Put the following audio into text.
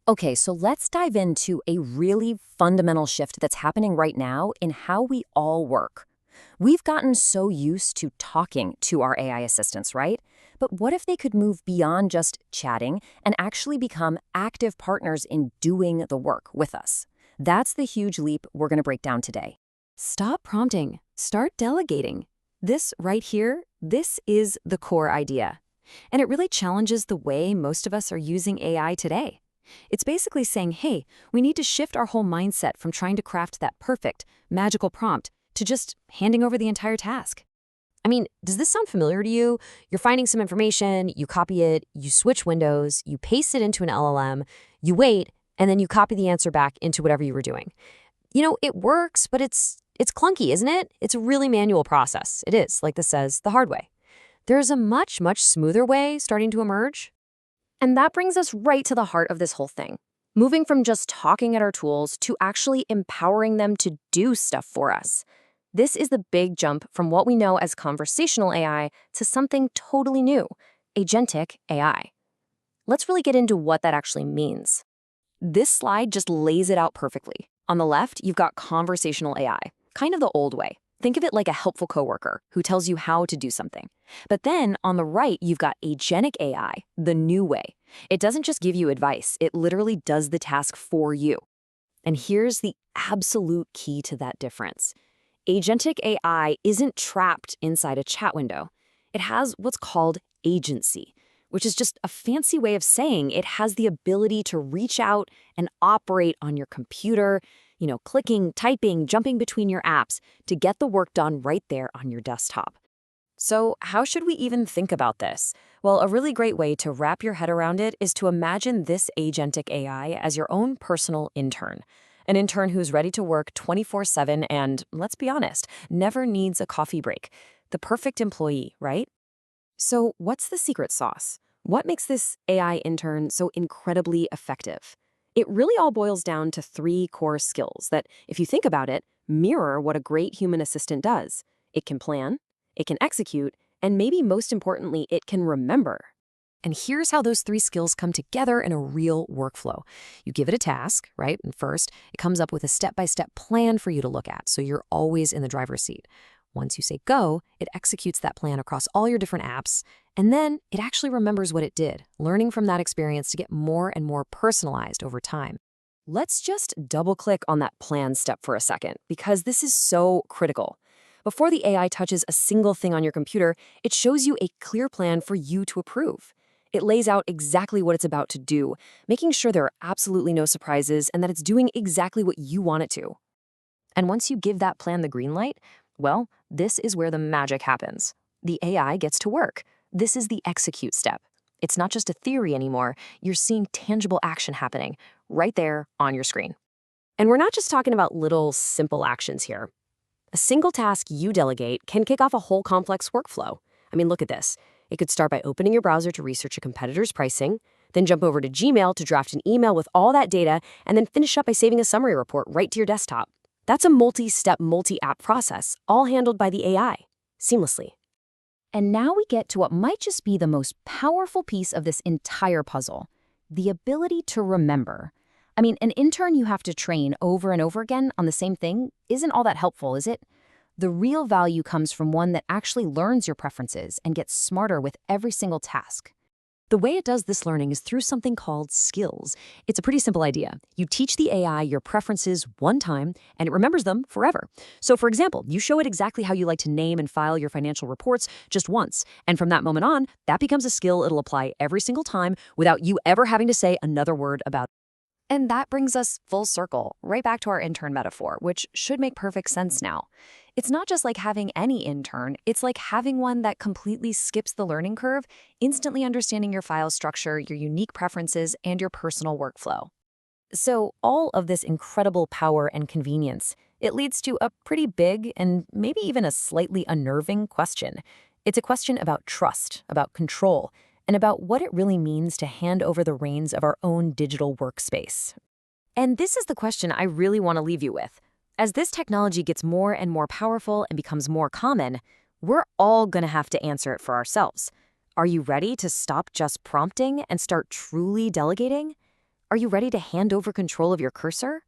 Okay, so let's dive into a really fundamental shift that's happening right now in how we all work. We've gotten so used to talking to our AI assistants, right? But what if they could move beyond just chatting and actually become active partners in doing the work with us? That's the huge leap we're going to break down today. Stop prompting, start delegating. This right here, this is the core idea. And it really challenges the way most of us are using AI today. It's basically saying, hey, we need to shift our whole mindset from trying to craft that perfect, magical prompt to just handing over the entire task. I mean, does this sound familiar to you? You're finding some information, you copy it, you switch windows, you paste it into an LLM, you wait, and then you copy the answer back into whatever you were doing. It works, but it's clunky, isn't it? It's a really manual process. It is, like this says, the hard way. There's a much, much smoother way starting to emerge. And that brings us right to the heart of this whole thing. Moving from just talking at our tools to actually empowering them to do stuff for us. This is the big jump from what we know as conversational AI to something totally new, Agentic AI. Let's really get into what that actually means. This slide just lays it out perfectly. On the left, you've got conversational AI, kind of the old way. Think of it like a helpful coworker who tells you how to do something. But then on the right, you've got agentic AI, the new way. It doesn't just give you advice, it literally does the task for you. And here's the absolute key to that difference. Agentic AI isn't trapped inside a chat window. It has what's called agency, which is just a fancy way of saying it has the ability to reach out and operate on your computer, clicking, typing, jumping between your apps to get the work done right there on your desktop. So how should we even think about this? Well, a really great way to wrap your head around it is to imagine this agentic AI as your own personal intern. An intern who's ready to work 24/7 and, let's be honest, never needs a coffee break. The perfect employee, right? So what's the secret sauce? What makes this AI intern so incredibly effective? It really all boils down to three core skills that, if you think about it, mirror what a great human assistant does. It can plan, it can execute, and maybe most importantly, it can remember. And here's how those three skills come together in a real workflow. You give it a task, right? And first, it comes up with a step-by-step plan for you to look at, so you're always in the driver's seat. Once you say go, it executes that plan across all your different apps, and then it actually remembers what it did, learning from that experience to get more and more personalized over time. Let's just double-click on that plan step for a second, because this is so critical. Before the AI touches a single thing on your computer, it shows you a clear plan for you to approve. It lays out exactly what it's about to do, making sure there are absolutely no surprises and that it's doing exactly what you want it to. And once you give that plan the green light, well, this is where the magic happens. The AI gets to work. This is the execute step. It's not just a theory anymore. You're seeing tangible action happening right there on your screen. And we're not just talking about little, simple actions here. A single task you delegate can kick off a whole complex workflow. I mean, look at this. It could start by opening your browser to research a competitor's pricing, then jump over to Gmail to draft an email with all that data, and then finish up by saving a summary report right to your desktop. That's a multi-step, multi-app process, all handled by the AI, seamlessly. And now we get to what might just be the most powerful piece of this entire puzzle, the ability to remember. I mean, an intern you have to train over and over again on the same thing isn't all that helpful, is it? The real value comes from one that actually learns your preferences and gets smarter with every single task. The way it does this learning is through something called skills. It's a pretty simple idea. You teach the AI your preferences one time, and it remembers them forever. So for example, you show it exactly how you like to name and file your financial reports just once. And from that moment on, that becomes a skill it'll apply every single time without you ever having to say another word about it. And that brings us full circle, right back to our intern metaphor, which should make perfect sense now. It's not just like having any intern, it's like having one that completely skips the learning curve, instantly understanding your file structure, your unique preferences, and your personal workflow. So all of this incredible power and convenience, it leads to a pretty big and maybe even a slightly unnerving question. It's a question about trust, about control, and about what it really means to hand over the reins of our own digital workspace. And this is the question I really want to leave you with. As this technology gets more and more powerful and becomes more common, we're all going to have to answer it for ourselves. Are you ready to stop just prompting and start truly delegating? Are you ready to hand over control of your cursor?